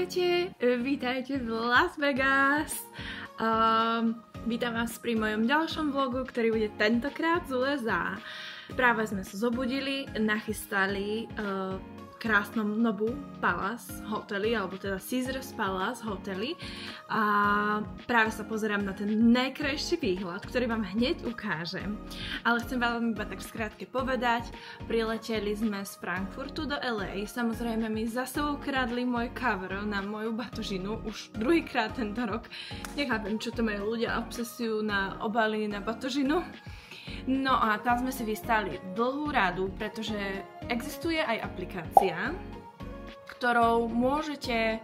Ahojte, vítajte v Las Vegas. Vítam vás pri mojom ďalšom vlogu, ktorý bude tentokrát z USA. Práve sme sa zobudili, nachystali krásnom Nobu Palace hoteli, alebo teda Caesars Palace hoteli. A práve sa pozerám na ten najkrajší výhľad, ktorý vám hneď ukážem. Ale chcem vám iba tak skrátke povedať, prileteli sme z Frankfurtu do LA. Samozrejme mi zase ukradli môj cover na moju batožinu, už druhýkrát tento rok. Nechápem, čo to majú ľudia obsesiu na obaly na batožinu. No a tam sme si vystali dlhú radu, pretože existuje aj aplikácia, ktorou môžete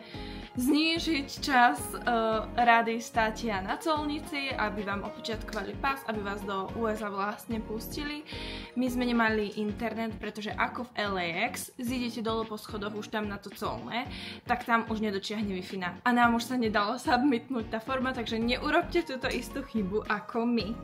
znížiť čas rady státia na colnici, aby vám opočiatkovali pás, aby vás do USA vlastne pustili. My sme nemali internet, pretože ako v LAX zídete dole po schodoch už tam na to colné, tak tam už nedočiahne Wi-Fi. A nám už sa nedalo submitnúť tá forma, takže neurobte túto istú chybu ako my.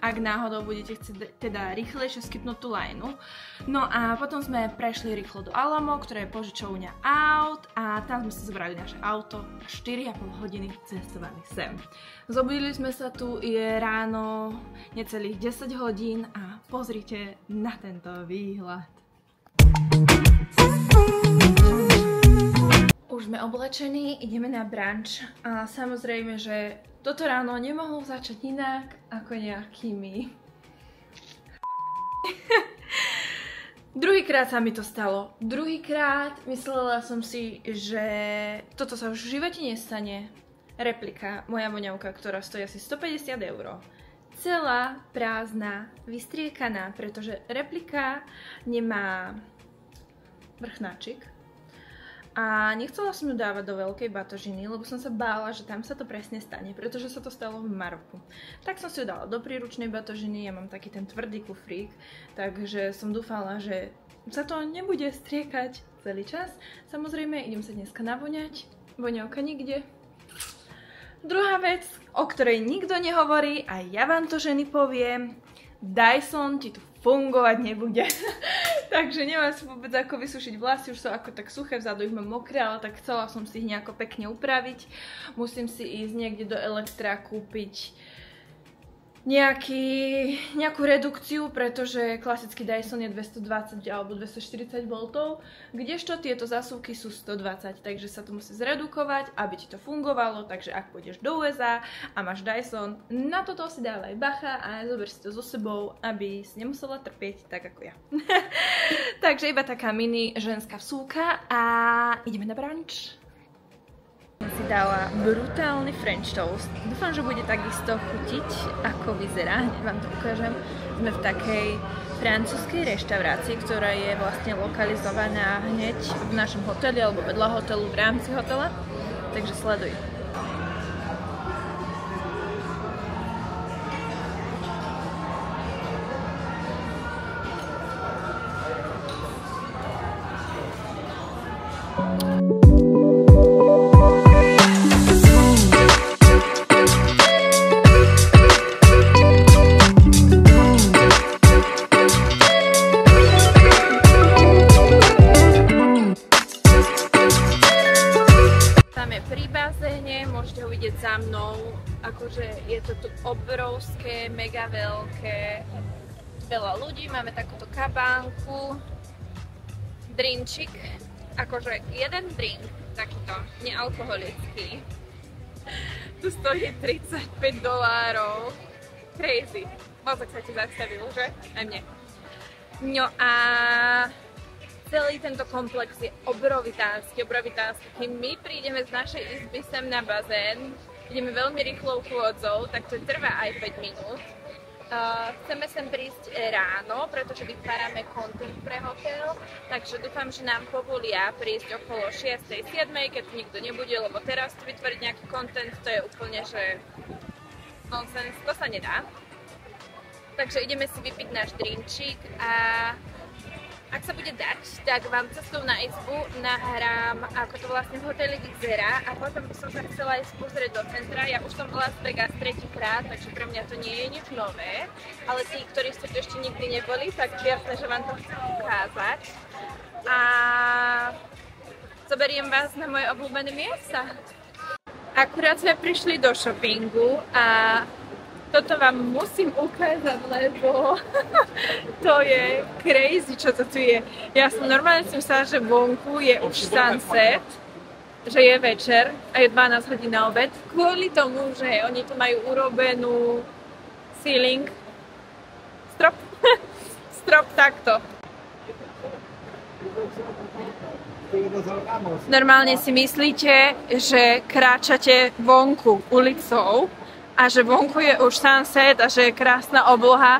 Ak náhodou budete chcieť teda rýchlejšie skipnúť tú lineu. No a potom sme prešli rýchlo do Alamo, ktoré je požičovňa aut, a tam sme si zobrali naše auto a 4,5 hodiny cestovali sem. Zobudili sme sa tu, je ráno necelých 10 hodín a pozrite na tento výhľad. Už sme oblečení, ideme na brunch a samozrejme, že toto ráno nemohlo začať inak ako nejakými. Druhýkrát sa mi to stalo. Druhýkrát myslela som si, že toto sa už v živote nestane. Replika, moja voňavka, ktorá stojí asi 150 €. Celá prázdna, vystriekaná, pretože replika nemá vrchnáčik. A nechcela som ju dávať do veľkej batožiny, lebo som sa bála, že tam sa to presne stane, pretože sa to stalo v Maroku. Tak som si ju dala do príručnej batožiny, ja mám taký ten tvrdý kufrík, takže som dúfala, že sa to nebude striekať celý čas. Samozrejme, idem sa dneska navoňať, voňavka nikde. Druhá vec, o ktorej nikto nehovorí, a ja vám to ženy poviem, Dyson ti tu fungovať nebude. Takže nemám si vôbec ako vysušiť vlasy, už sú ako tak suché, vzadu ich mám mokré, ale tak chcela som si ich nejako pekne upraviť. Musím si ísť niekde do Elektra kúpiť nejakú redukciu, pretože klasický Dyson je 220 alebo 240 V, kdežto tieto zásuvky sú 120, takže sa to musí zredukovať, aby ti to fungovalo. Takže ak pôjdeš do USA a máš Dyson, na toto si dávaj bacha a zober si to so sebou, aby si nemusela trpieť tak ako ja. Takže iba taká mini ženská vsúka a ideme na brunch. Si dala brutálny French toast. Dúfam, že bude takisto chutiť, ako vyzerá. Hneď vám to ukážem. Sme v takej francúzskej reštaurácii, ktorá je vlastne lokalizovaná hneď v našom hoteli alebo vedľa hotelu v rámci hotela. Takže sleduj. Môžete ho vidieť za mnou, akože je to tu obrovské, mega veľké, veľa ľudí, máme takúto kabánku, drinčik, akože jeden drink, takýto nealkoholický, tu stojí $35, crazy, mozog sa ti zastavil, že? Aj mne. No a celý tento komplex je obrovitánsky. Kým my prídeme z našej izby sem na bazén, ideme veľmi rýchlou chôdzou, tak to trvá aj 5 minút. Chceme sem prísť ráno, pretože vytvárame content pre hotel, takže dúfam, že nám povolia prísť okolo 6-7, keď nikto nebude, lebo teraz tu vytvoriť nejaký content, to je úplne, že nonsens, to sa nedá. Takže ideme si vypiť náš drinčík a ak sa bude dať, tak vám cestou na izbu nahrám, ako to vlastne v hoteli vyzerá, a potom by som sa chcela ísť pozrieť do centra. Ja už som v Las Vegas tretíkrát, takže pre mňa to nie je nič nové, ale tí, ktorí ste tu ešte nikdy neboli, tak jasné, že vám to chcem ukázať. A Zoberiem vás na moje obľúbené miesta. Akurát sme prišli do shoppingu a toto vám musím ukázať, lebo to je crazy, čo to tu je. Ja som normálne si myslela, že vonku je už sunset, že je večer a je 12 hodín na obed. Kvôli tomu, že oni tu majú urobenú ceiling, strop takto. Normálne si myslíte, že kráčate vonku ulicou a že vonku je už sunset a že je krásna obloha.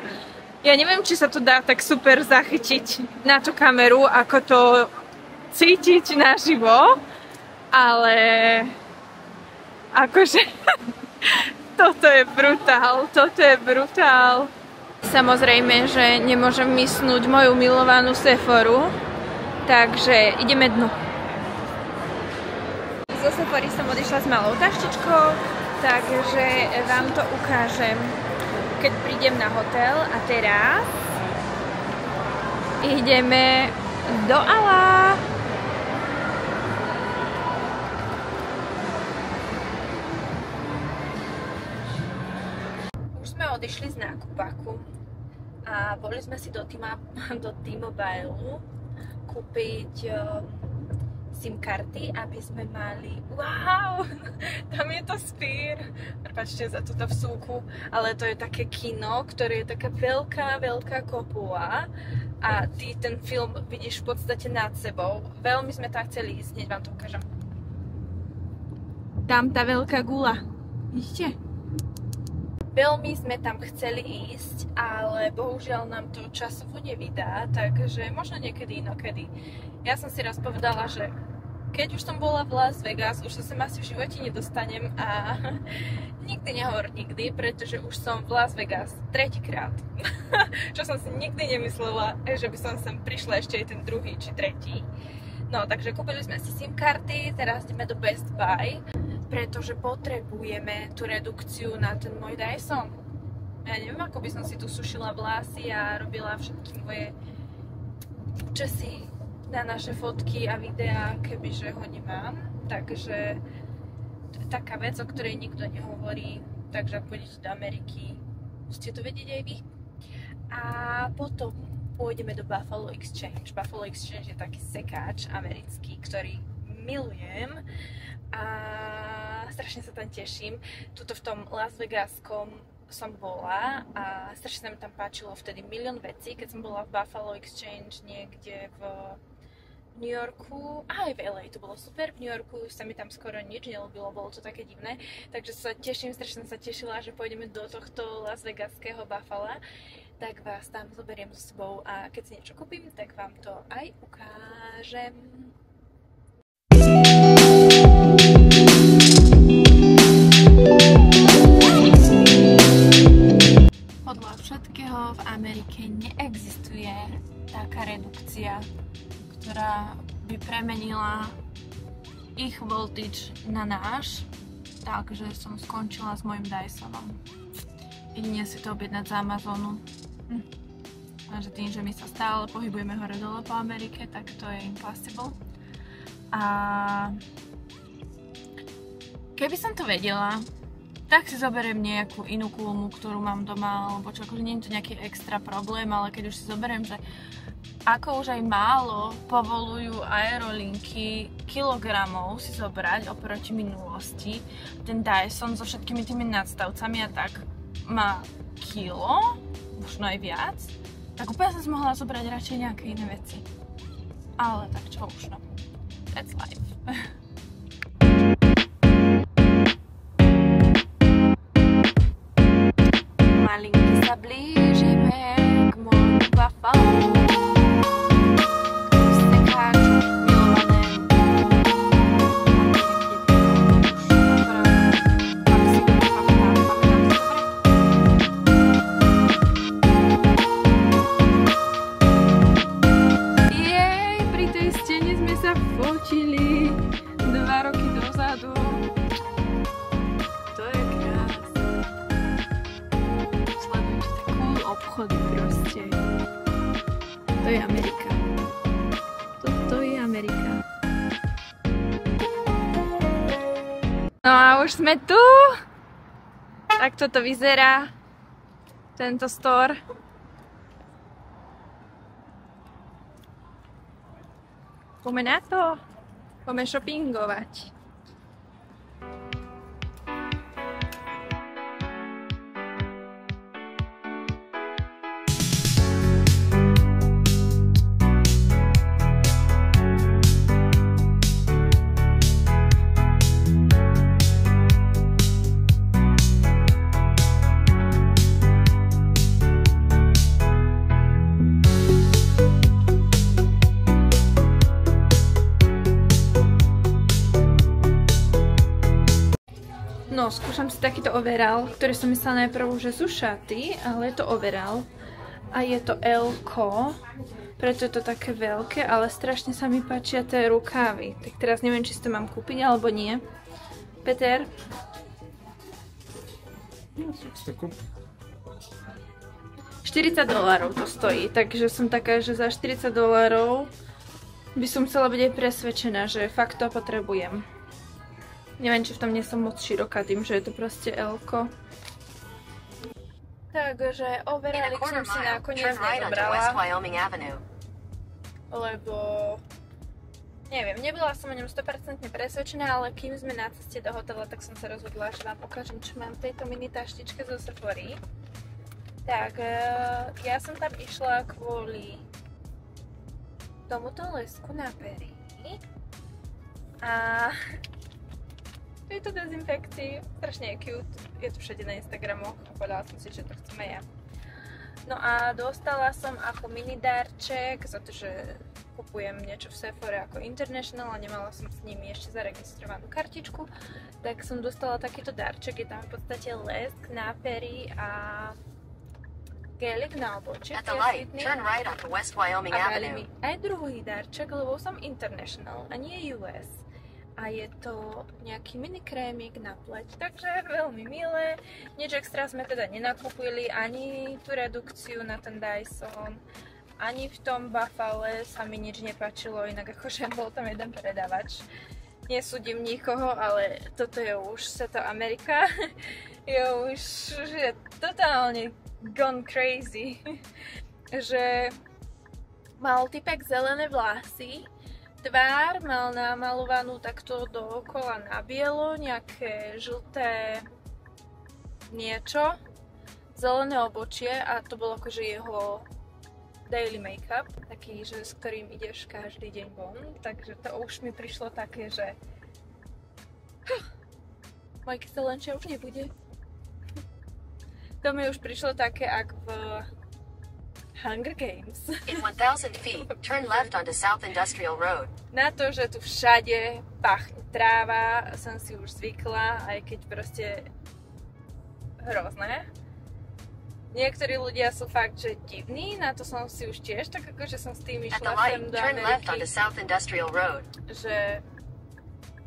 Ja neviem, či sa to dá tak super zachytiť na tú kameru, ako to cítiť naživo, ale akože toto je brutál. Samozrejme, že nemôžem mysnúť moju milovanú Sephoru, takže ideme dnu. Zo Sephory som odišla s malou taštičkou, takže vám to ukážem, keď prídem na hotel. A teraz ideme do Ala. Už sme odišli z nákupaku a boli sme si do T-Mobile kúpiť SIM karty, aby sme mali... Wow! Tam je to Sphere. Prepáčte za túto vsúku, ale to je také kino, ktoré je taká veľká kopula a ty ten film vidíš v podstate nad sebou. Veľmi sme tam chceli ísť, hneď vám to ukážem. Tam tá veľká gula. Vidíte? Veľmi sme tam chceli ísť, ale bohužiaľ nám to časovo nevydá, takže možno niekedy inokedy. Ja som si raz povedala, že keď už som bola v Las Vegas, už sa sem asi v živote nedostanem a nikdy nehovor nikdy, pretože už som v Las Vegas tretíkrát. Čo som si nikdy nemyslela, že by som sem prišla ešte aj ten druhý či tretí. No, takže kúpili sme si SIM karty, teraz ideme do Best Buy, pretože potrebujeme tú redukciu na ten môj Dyson. Ja neviem, ako by som si tu sušila vlasy a robila všetky moje časy na naše fotky a videá, kebyže ho nemám. Takže to je taká vec, o ktorej nikto nehovorí. Takže ak pôjdete do Ameriky, musíte to vedieť aj vy. A potom pôjdeme do Buffalo Exchange. Buffalo Exchange je taký sekáč americký, ktorý milujem a strašne sa tam teším. Tuto v tom Las Vegaskom som bola a strašne sa mi tam páčilo vtedy milión vecí, keď som bola v Buffalo Exchange niekde v New Yorku, aj v LA to bolo super, v New Yorku sa mi tam skoro nič nelúbilo, bolo to také divné, takže sa teším, strašne sa tešila, že pôjdeme do tohto Las Vegaského Buffala, tak vás tam zoberiem so sebou a keď si niečo kúpim, tak vám to aj ukážem. Podľa všetkého v Amerike neexistuje taká redukcia, ktorá by premenila ich voltage na náš, takže som skončila s mojim Dysonom. Jedine si to objednať z Amazonu. Takže tým, že my sa stále pohybujeme hore-dole po Amerike, tak to je impossible. A keby som to vedela, tak si zoberiem nejakú inú klumu, ktorú mám doma, alebo čo, akože nie je to nejaký extra problém, ale keď už si zoberiem, že ako už aj málo povolujú aerolinky kilogramov si zobrať oproti minulosti, ten Dyson so všetkými tými nadstavcami a tak má kilo, možno aj viac, tak úplne som si mohla zobrať radšej nejaké iné veci. Ale tak čo už, no. That's life. Malinky sa blížime k môjmu Buffalu. Fotili 2 roky dozadu. To je krásne. Sledujte takú obchody proste. To je Amerika. Toto je Amerika. No a už sme tu. Takto to vyzerá. Tento store. Poďme na to. Poďme shoppingovať. No, skúšam si takýto overall, ktorý som myslela najprv, že sú šaty, ale je to overall. A je to L-ko, preto je to také veľké, ale strašne sa mi páčia tie rukávy. Tak teraz neviem, či si to mám kúpiť, alebo nie. Peter? No, si to kúp. $40 to stojí, takže som taká, že za $40 by som chcela byť aj presvedčená, že fakt to potrebujem. Neviem, či v tom nie som moc široká tým, že je to proste L-ko. Takže overallik som si nakoniec nezobrala. Lebo... neviem, nebola som o ňom 100% presvedčená, ale kým sme na ceste do hotela, tak som sa rozhodla, že vám ukážem, čo mám v tejto mini taštičke zo Sephory. Tak, ja som tam išla kvôli tomuto lesku na pery. A tejto dezinfekcii, strašne je cute, je to všade na Instagramoch a povedala som si, že to chcem aj ja. No a dostala som ako mini darček za to, že kupujem niečo v Sephore ako International a nemala som s nimi ešte zaregistrovanú kartičku, tak som dostala takýto darček, je tam v podstate lesk na pery a gelik na obočie, a dali mi aj druhý darček, lebo som International a nie US. A je to nejaký mini krémik na pleť, takže veľmi milé. Nič extra sme teda nenakúpili, ani tú redukciu na ten Dyson, ani v tom Buffale sa mi nič nepáčilo, inak akože bol tam jeden predávač. Nesúdim nikoho, ale toto je už Seto Amerika. Je už že totálne gone crazy. Že mal typek zelené vlasy, tvár mal namalovanú takto dookola na bielo, nejaké žlté niečo, zelené obočie a to bolo akože jeho daily make-up, taký, že s ktorým ideš každý deň von, takže to už mi prišlo také, že moje kyselenčia už nebude. To mi už prišlo také, ak v Hunger Games. In 1000 feet, turn left onto South Industrial Road. Na to, že tu všade pachne tráva, som si už zvykla, aj keď proste hrozné. Niektorí ľudia sú fakt, že divní, na to som si už tiež, tak akože som s tým išla sem do Ameriky, že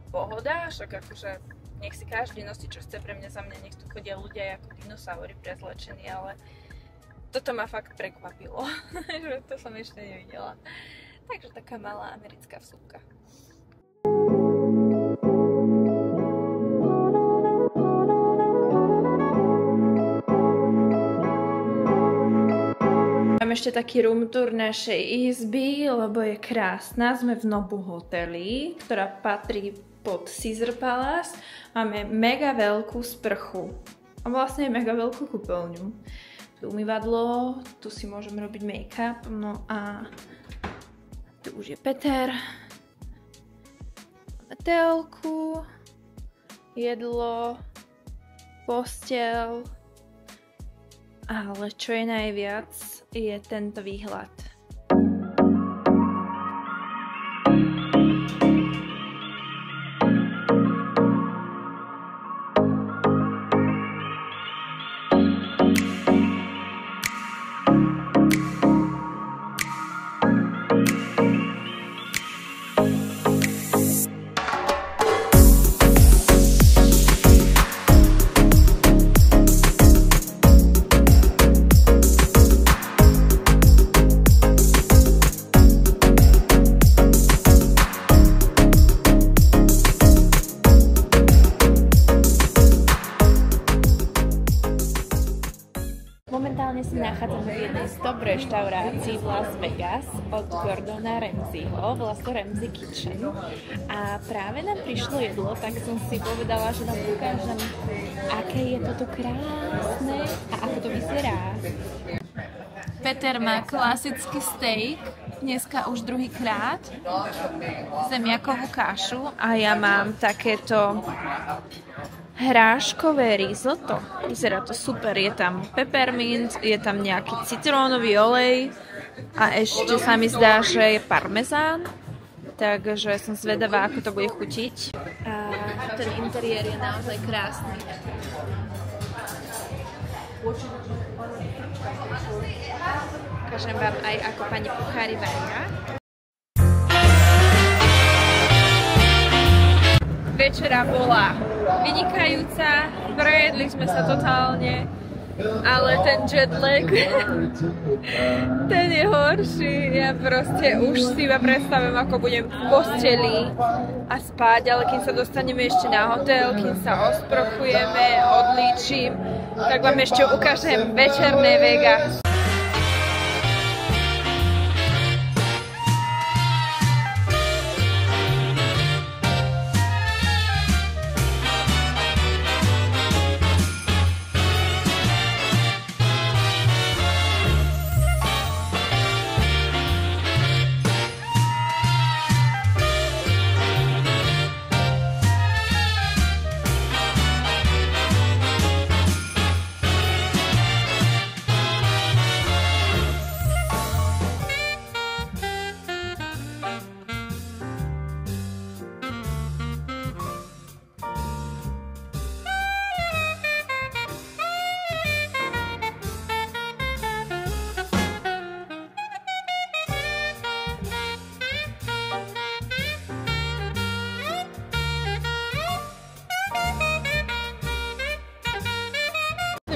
pohoda, však akože nech si každý nosí, čo chce, pre mňa, za mňa, nech tu chodia ľudia ako dinosaury prezlečení, ale toto ma fakt prekvapilo, že to som ešte nevidela. Takže taká malá americká vsúka. Mám ešte taký room tour našej izby, lebo je krásna. Sme v Nobu hoteli, ktorá patrí pod Caesar Palace. Máme mega veľkú sprchu a vlastne mega veľkú kúpeľňu. Tu umývadlo, tu si môžem robiť make-up, no a tu už je Peter. Máme telku, jedlo, posteľ, ale čo je najviac, je tento výhľad. reštaurácii v Las Vegas od Gordona Ramsayho, volá to Ramsay Kitchen. A práve nám prišlo jedlo, tak som si povedala, že vám ukážem, aké je toto krásne a ako to vyzerá. Peter má klasický steak, dneska už druhýkrát, zemiakovú kašu a ja mám takéto hráškové risotto. Vyzerá to super, je tam peppermint, je tam nejaký citrónový olej a ešte sa mi zdá, že je parmezán. Takže som zvedavá, ako to bude chutiť. A ten interiér je naozaj krásny. Ukážem vám aj, ako pani kuchári varia. Večera bola vynikajúca, prejedli sme sa totálne, ale ten jetlag, ten je horší. Ja proste už si iba predstavím, ako budem v posteli a spať, ale kým sa dostaneme ešte na hotel, kým sa osprchujeme, odlíčim, tak vám ešte ukážem večerné Vegas.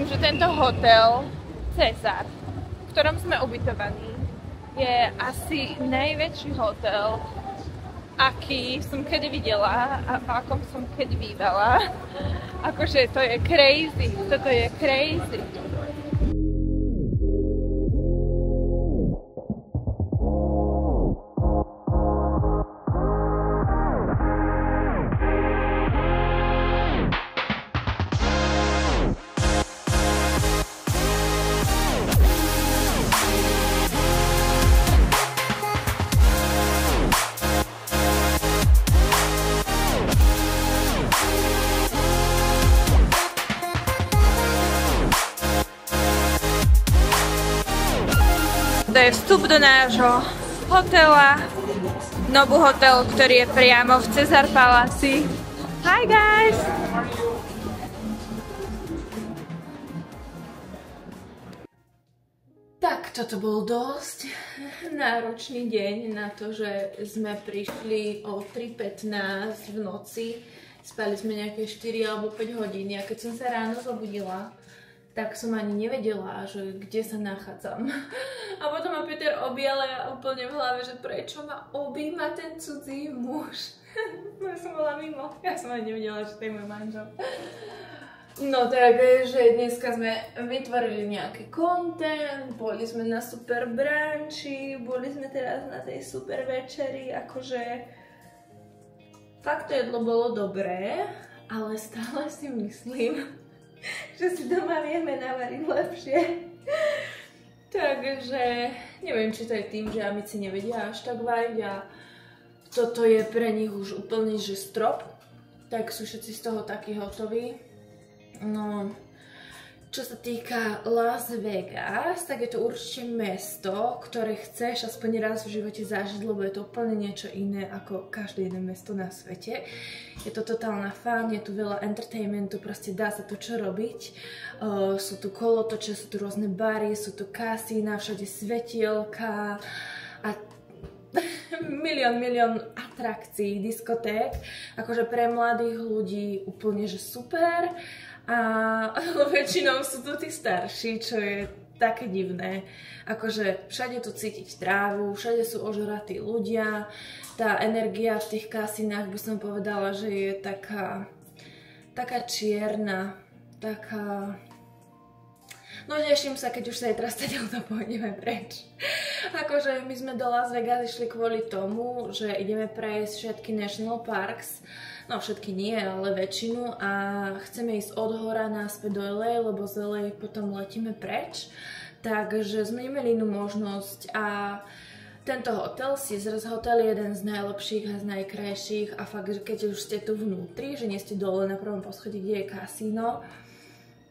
Že tento hotel Cezar, v ktorom sme ubytovaní, je asi najväčší hotel, aký som kedy videla a v akom som kedy bývala. Akože to je crazy, toto je crazy. To je vstup do nášho hotela, Nobu hotel, ktorý je priamo v Cezar Paláci. Hi guys! Tak, toto bol dosť náročný deň na to, že sme prišli o 3:15 v noci. Spali sme nejaké 4 alebo 5 hodín a keď som sa ráno zobudila, tak som ani nevedela, že kde sa nachádzam. A potom ma Peter objal a ja úplne v hlave, že prečo ma objíma ten cudzí muž. Ja som bola mimo. Ja som ani nevedela, že to je môj manžel. No takže dneska sme vytvorili nejaký content, boli sme na super brunchi, boli sme teraz na tej super večeri, akože fakt to jedlo bolo dobré, ale stále si myslím, že si doma vieme navariť lepšie. Takže neviem, či to je tým, že amici nevedia až tak variť a toto je pre nich už úplný že strop, tak sú všetci z toho takí hotoví. No, čo sa týka Las Vegas, tak je to určite mesto, ktoré chceš aspoň raz v živote zažiť, lebo je to úplne niečo iné ako každé jedno mesto na svete. Je to totálna fun, je tu veľa entertainmentu, proste dá sa tu čo robiť. Sú tu kolotoče, sú tu rôzne bary, sú tu kasína, všade svetielka a milión atrakcií, diskoték. Akože pre mladých ľudí úplne že super. A väčšinou sú tu tí starší, čo je také divné. Akože všade tu cítiť trávu, všade sú ožratí ľudia. Tá energia v tých kasinách by som povedala, že je taká čierna, taká No teším sa, keď už sa teraz to pôjdeme preč. Akože my sme do Las Vegas išli kvôli tomu, že ideme prejsť všetky national parks. No všetky nie, ale väčšinu. A chceme ísť od hora naspäť do LA, lebo z LA potom letíme preč. Takže sme nemali inú možnosť a tento hotel, Caesars Hotel, je jeden z najlepších a z najkrajších a fakt, že keď už ste tu vnútri, že nie ste dole na prvom poschodí, kde je kasíno,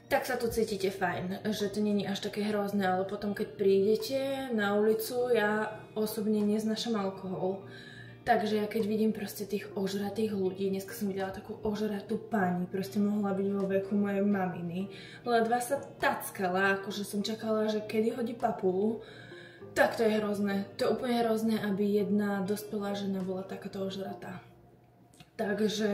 tak sa tu cítite fajn, že to nie je až také hrozné, ale potom keď prídete na ulicu, ja osobne neznášam alkohol. Takže ja keď vidím proste tých ožratých ľudí, dneska som videla takú ožratú pani, proste mohla byť vo veku mojej maminy, ledva sa tackala, akože som čakala, že kedy hodí papulu. Tak to je hrozné. To je úplne hrozné, aby jedna dospelá žena bola takáto ožratá. Takže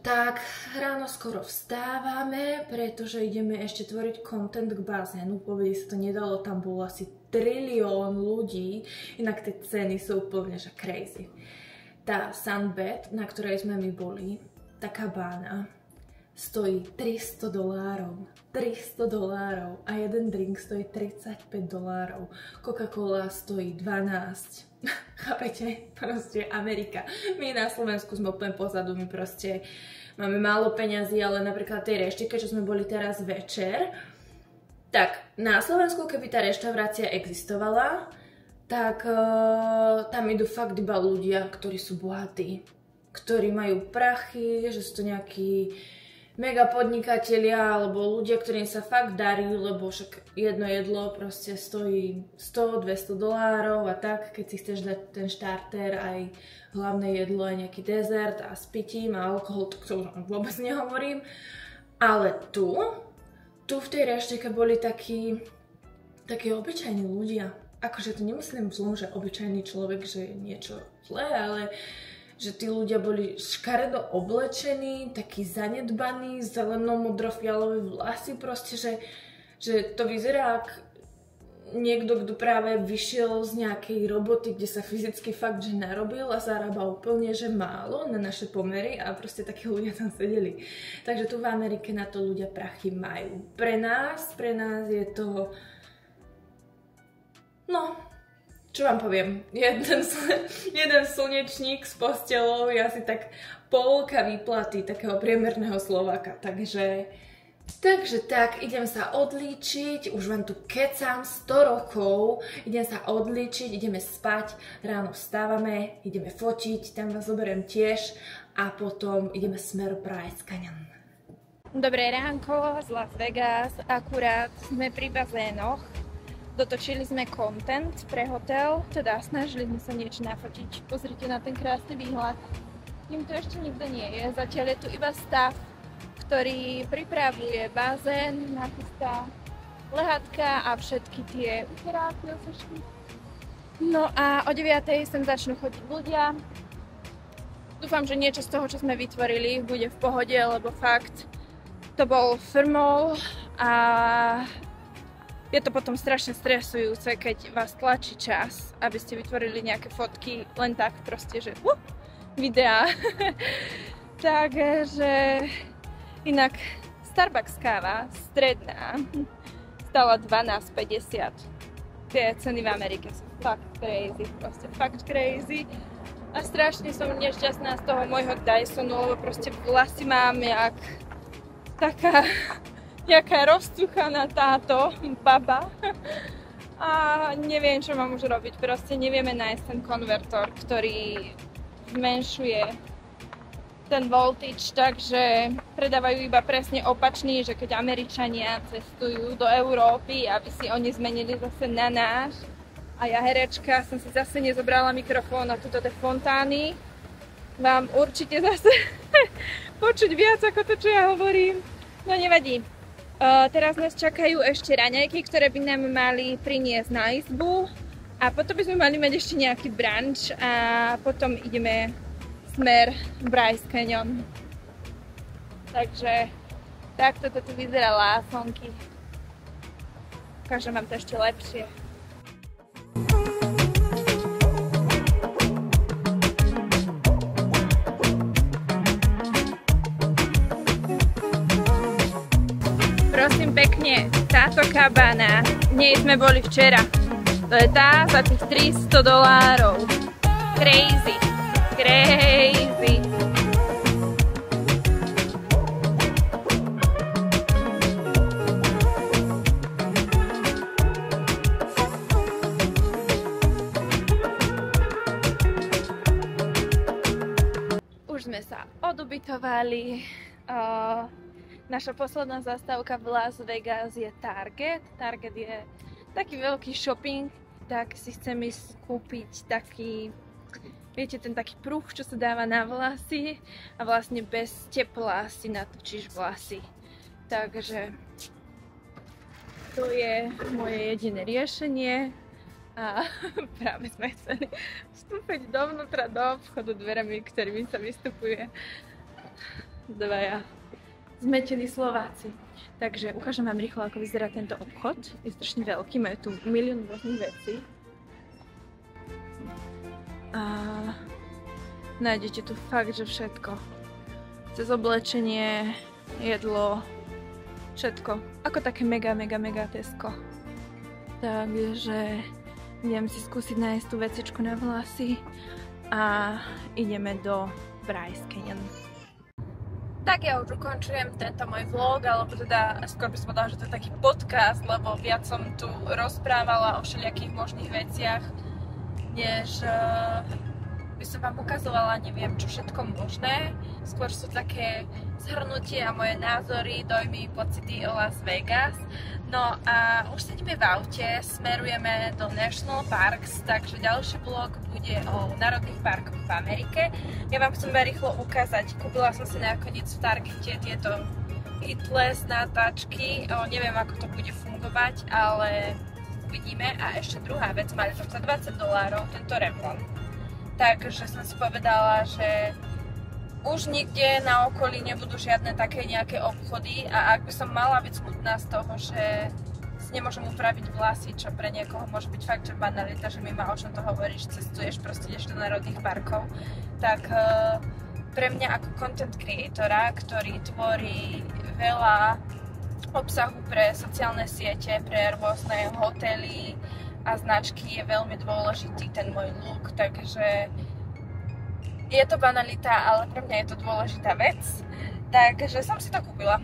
tak, ráno skoro vstávame, pretože ideme ešte tvoriť content k bazénu. Povedi sa to nedalo, tam bolo asi 1 000 000 ľudí, inak tie ceny sú úplne že crazy. Tá sunbed, na ktorej sme my boli, tá kabána, stojí $300. $300 a jeden drink stojí $35. Coca-Cola stojí 12. Chápete? Proste Amerika. My na Slovensku sme úplne pozadu, my proste máme málo peňazí, ale napríklad tej reštike, čo sme boli teraz večer, tak na Slovensku, keby tá reštaurácia existovala, tak tam idú fakt iba ľudia, ktorí sú bohatí, ktorí majú prachy, že sú to nejakí mega podnikatelia alebo ľudia, ktorým sa fakt darí, lebo však jedno jedlo proste stojí $100-200 a tak, keď si chceš dať ten štarter, aj hlavné jedlo, aj nejaký dezert a s pitím a alkohol, to už vôbec nehovorím. Ale tu v tej reštike boli takí obyčajní ľudia. Akože to nemyslím zlom, že obyčajný človek, že je niečo zlé, ale že tí ľudia boli škaredo oblečení, takí zanedbaní, zeleno-modrofialové vlasy, proste, že to vyzerá ako niekto, kto práve vyšiel z nejakej roboty, kde sa fyzicky fakt že narobil a zarába úplne že málo na naše pomery a proste takí ľudia tam sedeli. Takže tu v Amerike na to ľudia prachy majú. Pre nás je to... No... Čo vám poviem, jeden slnečník s postelou je asi tak polka výplaty takého priemerného Slováka, takže tak, idem sa odlíčiť, už vám tu kecám 100 rokov, idem sa odlíčiť, ideme spať, ráno vstávame, ideme fotiť, tam vás zoberiem tiež a potom ideme smer Bryce Canyon. Dobré ránko z Las Vegas, akurát sme pri bazénoch. Dotočili sme content pre hotel, teda snažili sme sa niečo nafotiť. Pozrite na ten krásny výhľad. Kým tu ešte nikto nie je, zatiaľ je tu iba stav, ktorý pripravuje bazén, nachystá lehátka a všetky tie uteráky. No a o 9:00 sem začnú chodiť ľudia. Dúfam, že niečo z toho, čo sme vytvorili, bude v pohode, lebo fakt to bol firmol a je to potom strašne stresujúce, keď vás tlačí čas, aby ste vytvorili nejaké fotky len tak proste, že videá. Takže inak Starbucks káva stredná stala $12.50. Tie ceny v Amerike sú fakt crazy, proste fakt crazy. A strašne som nešťastná z toho môjho Dysonu, lebo proste vlasy mám jak taká jaká rozcuchaná táto baba a neviem, čo mám už robiť, proste nevieme nájsť ten konvertor, ktorý zmenšuje ten voltage, takže predávajú iba presne opačný, že keď Američania cestujú do Európy, aby si oni zmenili zase na náš a ja herečka som si zase nezobrala mikrofón a tuto tie fontány vám určite zase počuť viac ako to, čo ja hovorím, no nevadí. Teraz nás čakajú ešte raňajky, ktoré by nám mali priniesť na izbu a potom by sme mali mať ešte nejaký brunch a potom ideme smer Bryce Canyon. Takže takto to tu vyzerá Lásonky. Ukážem vám to ešte lepšie. Prosím pekne, táto kabana, v nej sme boli včera. To je tá za tých $300. Crazy, crazy. Už sme sa odubytovali. Naša posledná zastávka v Las Vegas je Target. Target je taký veľký shopping, tak si chcem ísť kúpiť taký, viete, ten taký pruh, čo sa dáva na vlasy a vlastne bez tepla si natočíš vlasy. Takže to je moje jediné riešenie a práve sme chceli vstúpiť dovnútra do obchodu dverami, ktorými sa vystupuje dvaja zmetení Slováci. Takže ukážem vám rýchlo, ako vyzerá tento obchod. Je strašne veľký, majú tu milión rôznych vecí. A nájdete tu fakt, že všetko. Cez oblečenie, jedlo, všetko. Ako také mega Tesco. Takže idem si skúsiť nájsť tú vecičku na vlasy a ideme do Bryce Canyon. Tak ja už ukončujem tento môj vlog, alebo teda skôr by som povedala, že to je taký podcast, lebo viac som tu rozprávala o všelijakých možných veciach, než by som vám ukazovala neviem čo všetko možné. Skôr sú také zhrnutie a moje názory, dojmy, pocity o Las Vegas. No a už sedíme v aute, smerujeme do National Parks, takže ďalší vlog bude o národných parkoch v Amerike. Ja vám chcem rýchlo ukázať, kúpila som si nakoniec v Targete tieto hitless natáčky, neviem ako to bude fungovať, ale uvidíme. A ešte druhá vec, mali som za $20 tento Revlon. Takže som si povedala, že už nikde na okolí nebudú žiadne také nejaké obchody a ak by som mala byť smutná z toho, že si nemôžem upraviť vlasy, čo pre niekoho môže byť fakt, že banalita, že mi má o čom to hovoríš, cestuješ, proste ideš do národných parkov, tak pre mňa ako content creatora, ktorý tvorí veľa obsahu pre sociálne siete, pre rôzne hotely a značky, je veľmi dôležitý ten môj look, takže je to banalita, ale pre mňa je to dôležitá vec, takže som si to kúpila.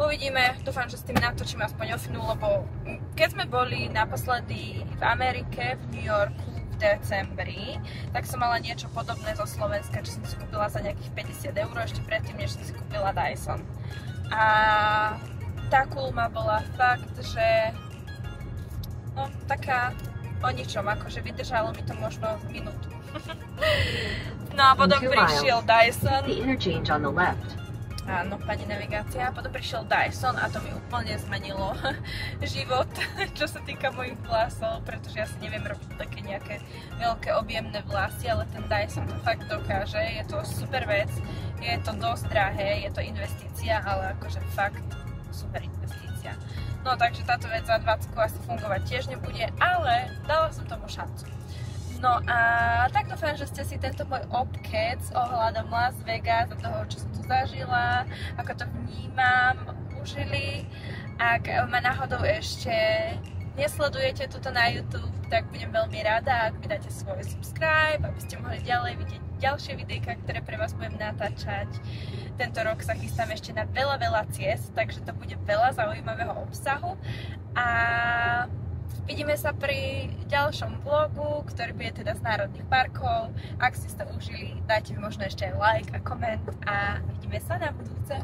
Uvidíme, dúfam, že s tým natočím aspoň ofinu, lebo keď sme boli naposledy v Amerike, v New Yorku v decembri, tak som mala niečo podobné zo Slovenska, čo som si kúpila za nejakých $50 ešte predtým, než som si kúpila Dyson. A tá kulma bola fakt, že no, taká o ničom, akože vydržalo mi to možno minútu. No a potom prišiel Dyson. Áno, pani navigácia. Potom prišiel Dyson a to mi úplne zmenilo život, čo sa týka mojich vlasov, pretože ja si neviem robiť také nejaké veľké objemné vlasy, ale ten Dyson to fakt dokáže. Je to super vec, je to dosť drahé, je to investícia, ale akože fakt super investícia. No takže táto vec za 20 asi fungovať tiež nebude, ale dala som tomu šancu. No a tak dúfam, že ste si tento môj obkec ohľadom Las Vegas a toho, čo som tu zažila, ako to vnímam, užili. Ak ma náhodou ešte nesledujete tuto na YouTube, tak budem veľmi rada, ak mi dáte svoj subscribe, aby ste mohli ďalej vidieť ďalšie videjka, ktoré pre vás budem natáčať. Tento rok sa chystám ešte na veľa ciest, takže to bude veľa zaujímavého obsahu. A vidíme sa pri ďalšom vlogu, ktorý bude teda z národných parkov. Ak ste to užili, dajte mi možno ešte aj like a koment a vidíme sa na budúce.